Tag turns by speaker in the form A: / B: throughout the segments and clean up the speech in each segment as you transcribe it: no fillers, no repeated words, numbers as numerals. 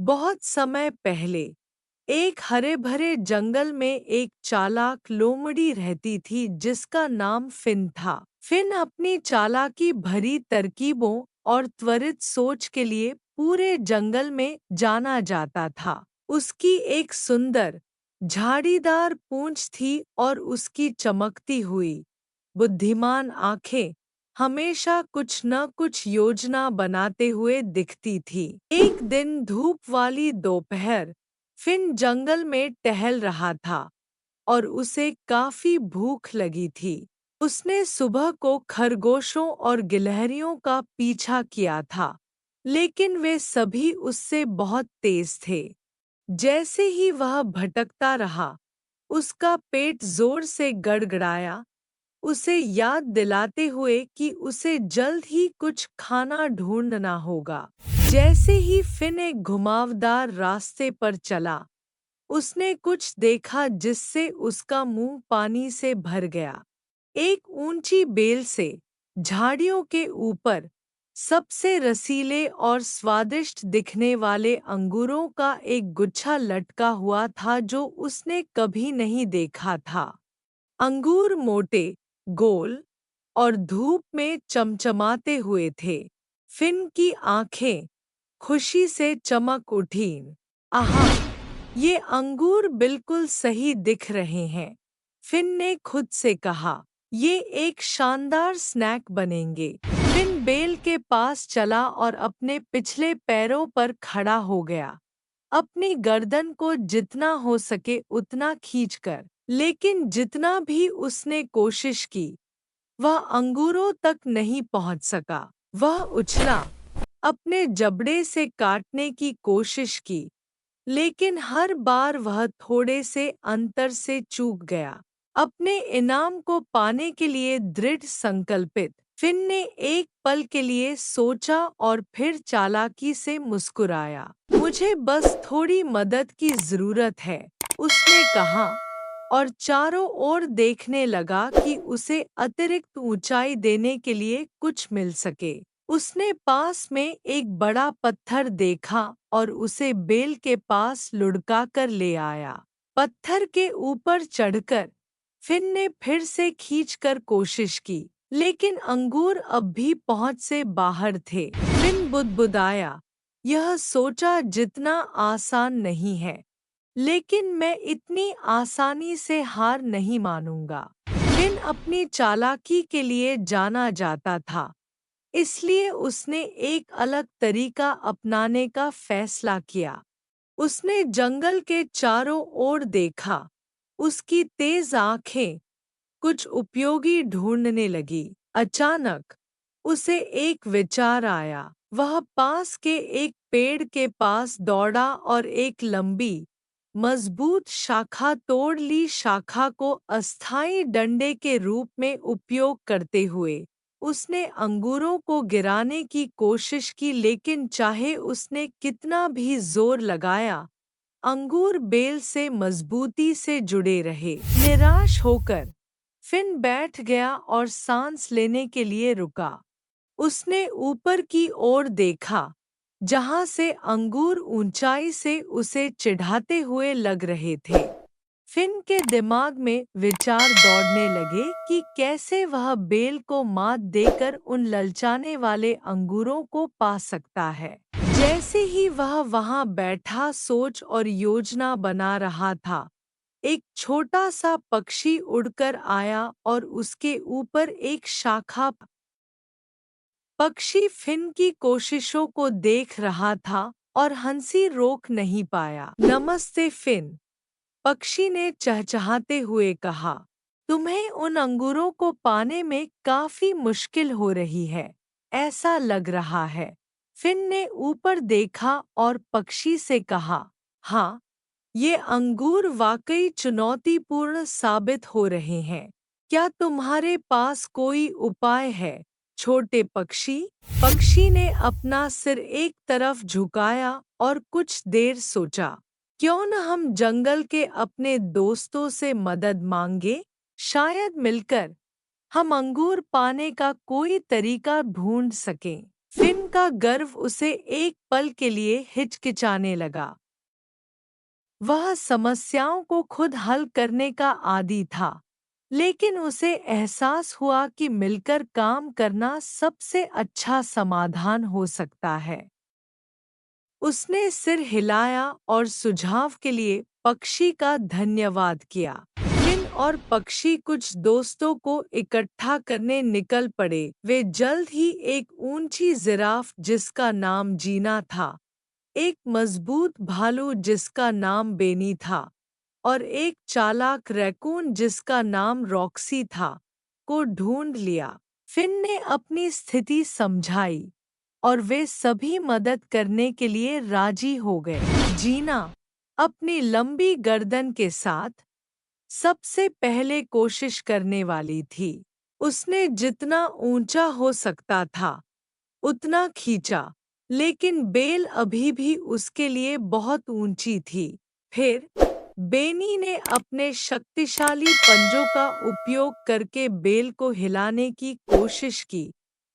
A: बहुत समय पहले एक हरे भरे जंगल में एक चालाक लोमड़ी रहती थी जिसका नाम फिन था। फिन अपनी चालाकी भरी तरकीबों और त्वरित सोच के लिए पूरे जंगल में जाना जाता था। उसकी एक सुंदर झाड़ीदार पूंछ थी और उसकी चमकती हुई बुद्धिमान आंखें हमेशा कुछ न कुछ योजना बनाते हुए दिखती थी। एक दिन धूप वाली दोपहर फिन जंगल में टहल रहा था और उसे काफी भूख लगी थी। उसने सुबह को खरगोशों और गिलहरियों का पीछा किया था, लेकिन वे सभी उससे बहुत तेज थे। जैसे ही वह भटकता रहा, उसका पेट जोर से गड़गड़ाया, उसे याद दिलाते हुए कि उसे जल्द ही कुछ खाना ढूंढना होगा। जैसे ही फिन एक घुमावदार रास्ते पर चला, उसने कुछ देखा जिससे उसका मुंह पानी से भर गया। एक ऊंची बेल से झाड़ियों के ऊपर सबसे रसीले और स्वादिष्ट दिखने वाले अंगूरों का एक गुच्छा लटका हुआ था जो उसने कभी नहीं देखा था। अंगूर मोटे, गोल और धूप में चमचमाते हुए थे। फिन की आंखें खुशी से चमक उठीं। आहा! ये अंगूर बिल्कुल सही दिख रहे हैं, फिन ने खुद से कहा। ये एक शानदार स्नैक बनेंगे। फिन बेल के पास चला और अपने पिछले पैरों पर खड़ा हो गया, अपनी गर्दन को जितना हो सके उतना खींचकर। लेकिन जितना भी उसने कोशिश की, वह अंगूरों तक नहीं पहुंच सका। वह उछला, अपने जबड़े से काटने की कोशिश की, लेकिन हर बार वह थोड़े से अंतर से चूक गया। अपने इनाम को पाने के लिए दृढ़ संकल्पित, फिन ने एक पल के लिए सोचा और फिर चालाकी से मुस्कुराया। मुझे बस थोड़ी मदद की जरूरत है, उसने कहा और चारों ओर देखने लगा कि उसे अतिरिक्त ऊंचाई देने के लिए कुछ मिल सके। उसने पास में एक बड़ा पत्थर देखा और उसे बेल के पास लुढ़का कर ले आया। पत्थर के ऊपर चढ़कर फिन ने फिर से खींचकर कोशिश की, लेकिन अंगूर अब भी पहुंच से बाहर थे। फिन बुदबुदाया, यह सोचा जितना आसान नहीं है, लेकिन मैं इतनी आसानी से हार नहीं मानूंगा। फिन अपनी चालाकी के लिए जाना जाता था, इसलिए उसने एक अलग तरीका अपनाने का फैसला किया। उसने जंगल के चारों ओर देखा, उसकी तेज आंखें कुछ उपयोगी ढूंढने लगी। अचानक उसे एक विचार आया। वह पास के एक पेड़ के पास दौड़ा और एक लंबी, मजबूत शाखा तोड़ ली। शाखा को अस्थायी डंडे के रूप में उपयोग करते हुए उसने अंगूरों को गिराने की कोशिश की, लेकिन चाहे उसने कितना भी जोर लगाया, अंगूर बेल से मजबूती से जुड़े रहे। निराश होकर फिन बैठ गया और सांस लेने के लिए रुका। उसने ऊपर की ओर देखा, जहां से अंगूर ऊंचाई से उसे चिढ़ाते हुए लग रहे थे। फिन के दिमाग में विचार दौड़ने लगे कि कैसे वह बेल को मात देकर उन ललचाने वाले अंगूरों को पा सकता है। जैसे ही वह वहां बैठा सोच और योजना बना रहा था, एक छोटा सा पक्षी उड़कर आया और उसके ऊपर एक शाखा। पक्षी फिन की कोशिशों को देख रहा था और हंसी रोक नहीं पाया। नमस्ते फिन, पक्षी ने चहचहाते हुए कहा। तुम्हें उन अंगूरों को पाने में काफी मुश्किल हो रही है, ऐसा लग रहा है। फिन ने ऊपर देखा और पक्षी से कहा, हाँ, ये अंगूर वाकई चुनौतीपूर्ण साबित हो रहे हैं। क्या तुम्हारे पास कोई उपाय है, छोटे पक्षी? पक्षी ने अपना सिर एक तरफ झुकाया और कुछ देर सोचा। क्यों न हम जंगल के अपने दोस्तों से मदद मांगे? शायद मिलकर हम अंगूर पाने का कोई तरीका ढूंढ सकें। फिन का गर्व उसे एक पल के लिए हिचकिचाने लगा। वह समस्याओं को खुद हल करने का आदी था, लेकिन उसे एहसास हुआ कि मिलकर काम करना सबसे अच्छा समाधान हो सकता है। उसने सिर हिलाया और सुझाव के लिए पक्षी का धन्यवाद किया। फिन और पक्षी कुछ दोस्तों को इकट्ठा करने निकल पड़े। वे जल्द ही एक ऊंची जिराफ जिसका नाम जीना था, एक मजबूत भालू जिसका नाम बेनी था और एक चालाक रैकून जिसका नाम रॉक्सी था, को ढूंढ लिया। फिन ने अपनी स्थिति समझाई और वे सभी मदद करने के लिए राजी हो गए। जीना अपनी लंबी गर्दन के साथ सबसे पहले कोशिश करने वाली थी। उसने जितना ऊंचा हो सकता था उतना खींचा, लेकिन बेल अभी भी उसके लिए बहुत ऊंची थी। फिर बेनी ने अपने शक्तिशाली पंजों का उपयोग करके बेल को हिलाने की कोशिश की,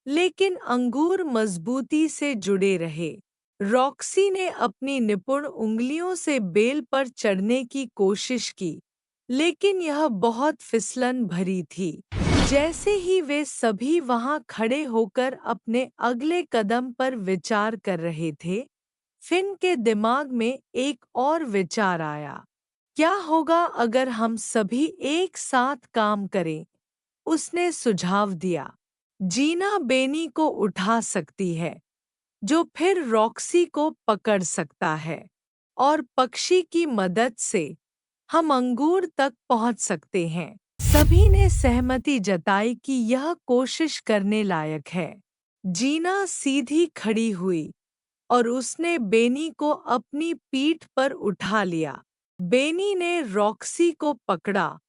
A: लेकिन अंगूर मजबूती से जुड़े रहे। रॉक्सी ने अपनी निपुण उंगलियों से बेल पर चढ़ने की कोशिश की, लेकिन यह बहुत फिसलन भरी थी। जैसे ही वे सभी वहां खड़े होकर अपने अगले कदम पर विचार कर रहे थे, फिन के दिमाग में एक और विचार आया। क्या होगा अगर हम सभी एक साथ काम करें? उसने सुझाव दिया। जीना बेनी को उठा सकती है, जो फिर रॉक्सी को पकड़ सकता है, और पक्षी की मदद से हम अंगूर तक पहुंच सकते हैं। सभी ने सहमति जताई कि यह कोशिश करने लायक है। जीना सीधी खड़ी हुई और उसने बेनी को अपनी पीठ पर उठा लिया। बेनी ने रॉक्सी को पकड़ा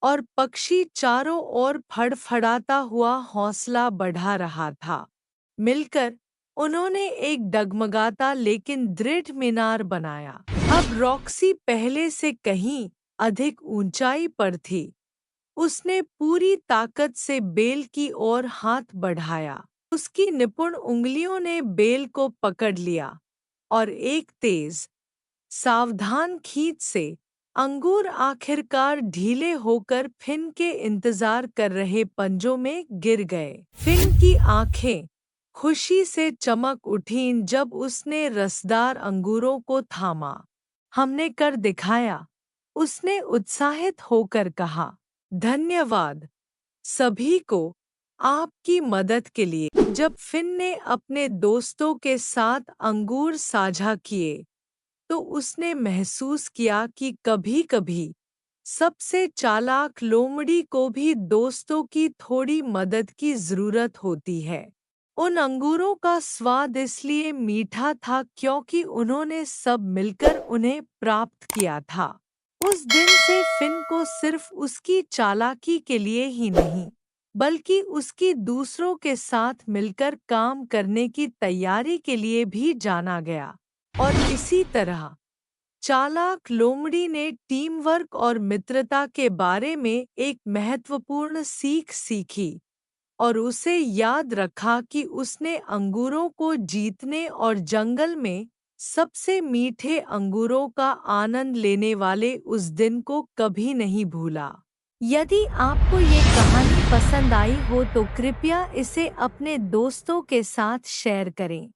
A: और पक्षी चारों ओर फड़फड़ाता हुआ हौसला बढ़ा रहा था। मिलकर उन्होंने एक डगमगाता लेकिन दृढ़ मीनार बनाया। अब रॉक्सी पहले से कहीं अधिक ऊंचाई पर थी। उसने पूरी ताकत से बेल की ओर हाथ बढ़ाया। उसकी निपुण उंगलियों ने बेल को पकड़ लिया और एक तेज, सावधान खींच से अंगूर आखिरकार ढीले होकर फिन के इंतजार कर रहे पंजों में गिर गए। फिन की आंखें खुशी से चमक उठीं जब उसने रसदार अंगूरों को थामा। हमने कर दिखाया, उसने उत्साहित होकर कहा। धन्यवाद सभी को आपकी मदद के लिए। जब फिन ने अपने दोस्तों के साथ अंगूर साझा किए, तो उसने महसूस किया कि कभी-कभी सबसे चालाक लोमड़ी को भी दोस्तों की थोड़ी मदद की जरूरत होती है। उन अंगूरों का स्वाद इसलिए मीठा था क्योंकि उन्होंने सब मिलकर उन्हें प्राप्त किया था। उस दिन से फिन को सिर्फ उसकी चालाकी के लिए ही नहीं, बल्कि उसकी दूसरों के साथ मिलकर काम करने की तैयारी के लिए भी जाना गया। और इसी तरह चालाक लोमड़ी ने टीम वर्क और मित्रता के बारे में एक महत्वपूर्ण सीख सीखी और उसे याद रखा कि उसने अंगूरों को जीतने और जंगल में सबसे मीठे अंगूरों का आनंद लेने वाले उस दिन को कभी नहीं भूला। यदि आपको ये कहानी पसंद आई हो तो कृपया इसे अपने दोस्तों के साथ शेयर करें।